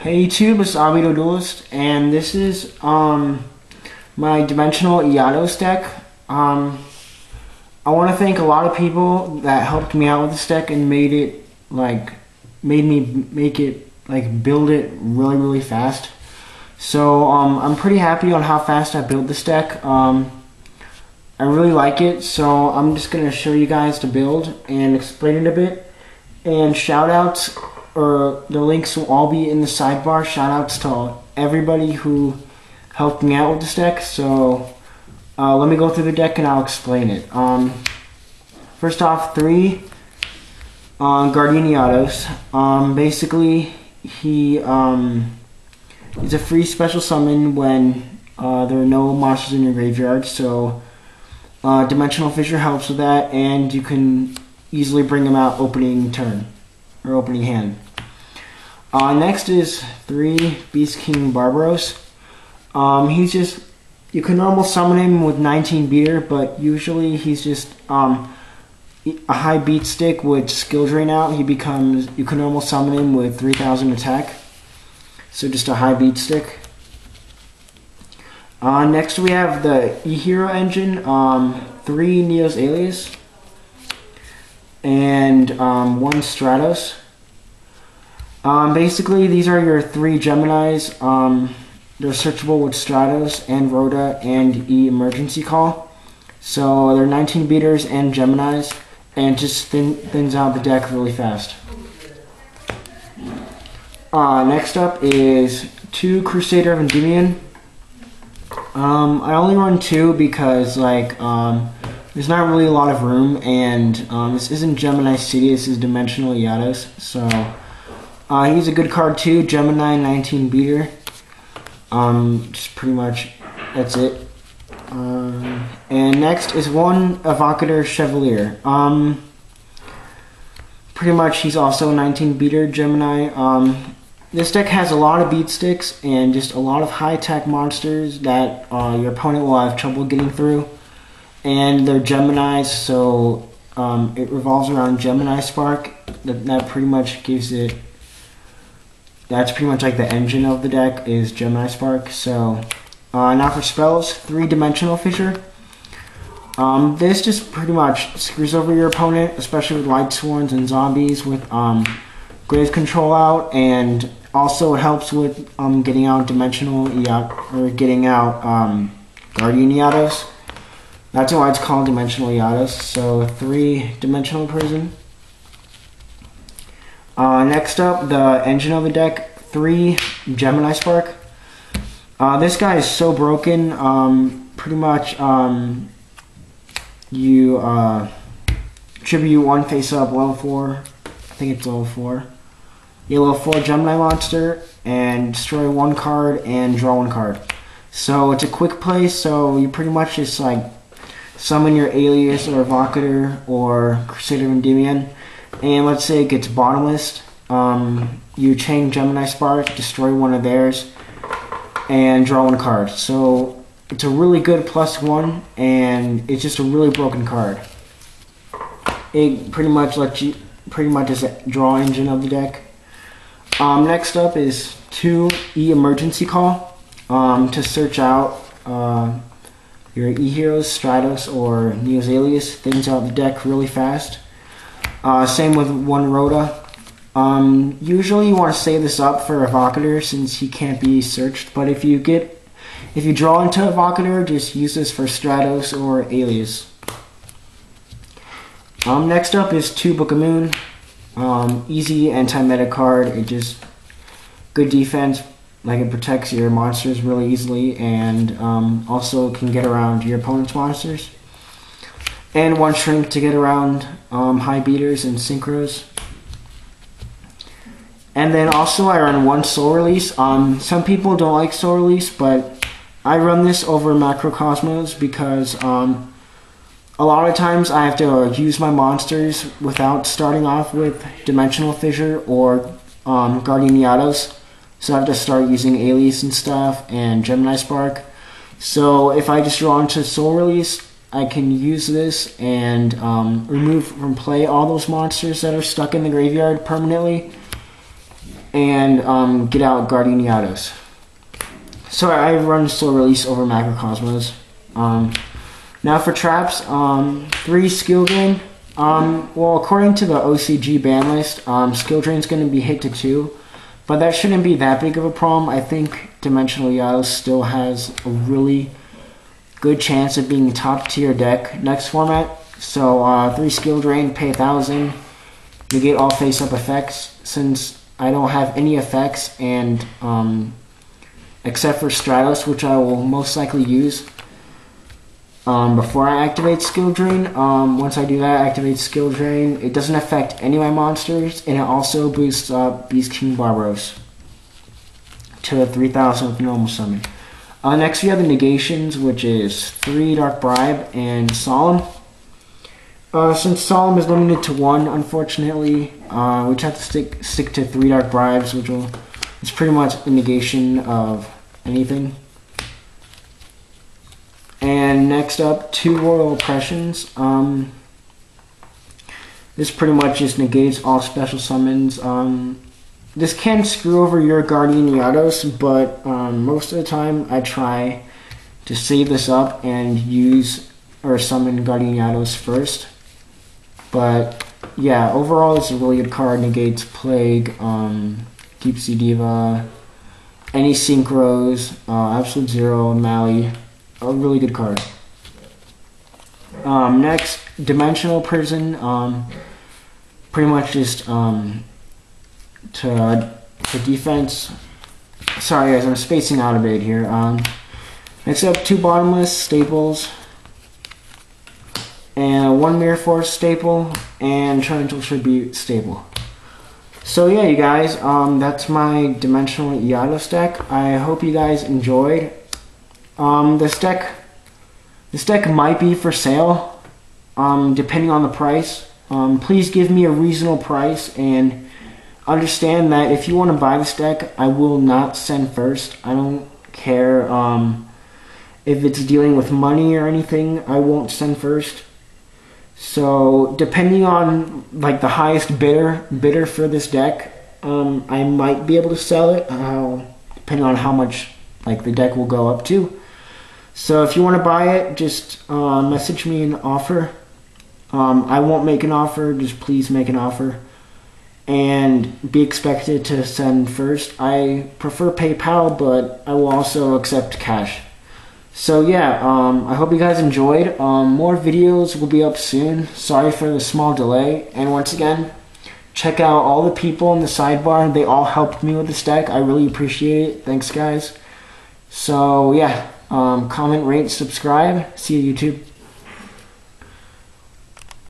Hey YouTube, it's Alius Duelist, and this is my Dimensional Eatos deck. I want to thank a lot of people that helped me out with this deck and made me build it really fast. So I'm pretty happy on how fast I built this deck. I really like it, so I'm just gonna show you guys the build and explain it a bit. And shoutouts, or the links will all be in the sidebar. Shoutouts to everybody who helped me out with this deck. So let me go through the deck and I'll explain it. First off, 3 Guardian Eatos. Basically, he is a free special summon when there are no monsters in your graveyard. So Dimensional Fissure helps with that, and you can easily bring him out opening turn or opening hand. Next is 3 Beast King Barbaros. He's just, you can normal summon him with 19 beater, but usually he's just a high beat stick with skill drain out. You can normal summon him with 3000 attack, so just a high beat stick. Next we have the E-Hero engine, 3 Neos Alius, and 1 Stratos. Basically, these are your 3 Geminis. They're searchable with Stratos and Rhoda and E Emergency Call. So they're 19 beaters and Geminis, and just thins out the deck really fast. Next up is 2 Crusader of Endymion. I only run 2 because there's not really a lot of room, and this isn't Gemini City, this is Dimensional Eatos. So he's a good card too, Gemini 19 beater. Just pretty much that's it. And next is 1 Evocator Chevalier. Pretty much he's also a 19 beater Gemini. This deck has a lot of beat sticks and just a lot of high attack monsters that your opponent will have trouble getting through. And they're Geminis, so it revolves around Gemini Spark. That pretty much gives it. That's pretty much like the engine of the deck is Gemini Spark. So now for spells, 3 Dimensional Fissure. This just pretty much screws over your opponent, especially with Light Sworns and zombies with Grave Control out, and also it helps with getting out Dimensional Eatos, or getting out Guardian Eatos. That's why it's called Dimensional Eatos. So 3 Dimensional Prison. Next up, the engine of the deck, 3 Gemini Spark. This guy is so broken. Pretty much, you tribute 1 face up level 4. I think it's level 4. You level 4 Gemini monster and destroy 1 card and draw 1 card. So it's a quick play. So you pretty much just summon your Alius or Evocator or Crusader of Endymion. And let's say it gets Bottomless, you chain Gemini Spark, destroy 1 of theirs, and draw 1 card. So it's a really good +1, and it's just a really broken card. It pretty much lets you, is a draw engine of the deck. Next up is 2 E Emergency Call, to search out your E-Heroes, Stratos, or Neos Alius. Thins out the deck really fast. Same with 1 Rhoda. Usually you want to save this up for Evocator since he can't be searched, but if you draw into Evocator, just use this for Stratos or Alius. Next up is 2 Book of Moon. Easy anti-meta card. It just good defense, it protects your monsters really easily, and also can get around your opponent's monsters. And 1 Shrink to get around high beaters and synchros. And then also I run 1 Soul Release. Some people don't like Soul Release, but I run this over Macrocosmos because a lot of times I have to use my monsters without starting off with Dimensional Fissure or Guardian Eatos. So I have to start using Alius and stuff and Gemini Spark. So if I just draw into Soul Release, I can use this and remove from play all those monsters that are stuck in the graveyard permanently. and get out Guardian Eatos. So I run slow release over Macrocosmos. Now for traps, 3 skill drain. Well, according to the OCG ban list, skill drain is going to be hit to 2, but that shouldn't be that big of a problem. I think Dimensional Eatos still has a really good chance of being top tier deck next format. So 3 skill drain, pay 1,000, negate all face up effects. Since I don't have any effects, and except for Stratos, which I will most likely use before I activate skill drain. Once I do that, activate skill drain. It doesn't affect any of my monsters, and it also boosts up Beast King Barbaros to 3,000 with normal summon. Next we have the negations, which is 3 Dark Bribe and Solemn. Since Solemn is limited to 1, unfortunately, we just have to stick to 3 Dark Bribes, which is pretty much a negation of anything. And next up, 2 Royal Oppressions. This pretty much just negates all special summons. This can screw over your Guardian Eatos, but most of the time I try to save this up and use or summon Guardian Eatos first. But yeah, overall it's a really good card. Negates Plague, Deep Sea Diva, any Synchros, Absolute Zero, Mali. A really good card. Next, Dimensional Prison. Pretty much just to defense. Sorry guys, I'm spacing out a bit here. Next up, 2 Bottomless staples, and 1 Mirror Force staple, and Torrential Tribute staple. So yeah, you guys, that's my Dimensional Eatos deck. I hope you guys enjoyed. This deck might be for sale, depending on the price. Please give me a reasonable price, and understand that if you want to buy this deck, I will not send first. I don't care if it's dealing with money or anything. I won't send first. So depending on like the highest bidder for this deck, I might be able to sell it, depending on how much like the deck will go up to. So if you want to buy it, just message me an offer. I won't make an offer, just please make an offer. And be expected to send first. I prefer PayPal, but I will also accept cash. So yeah, I hope you guys enjoyed. More videos will be up soon. Sorry for the small delay. And once again, check out all the people in the sidebar. They all helped me with this deck. I really appreciate it. Thanks guys. So yeah, comment, rate, subscribe. See you YouTube.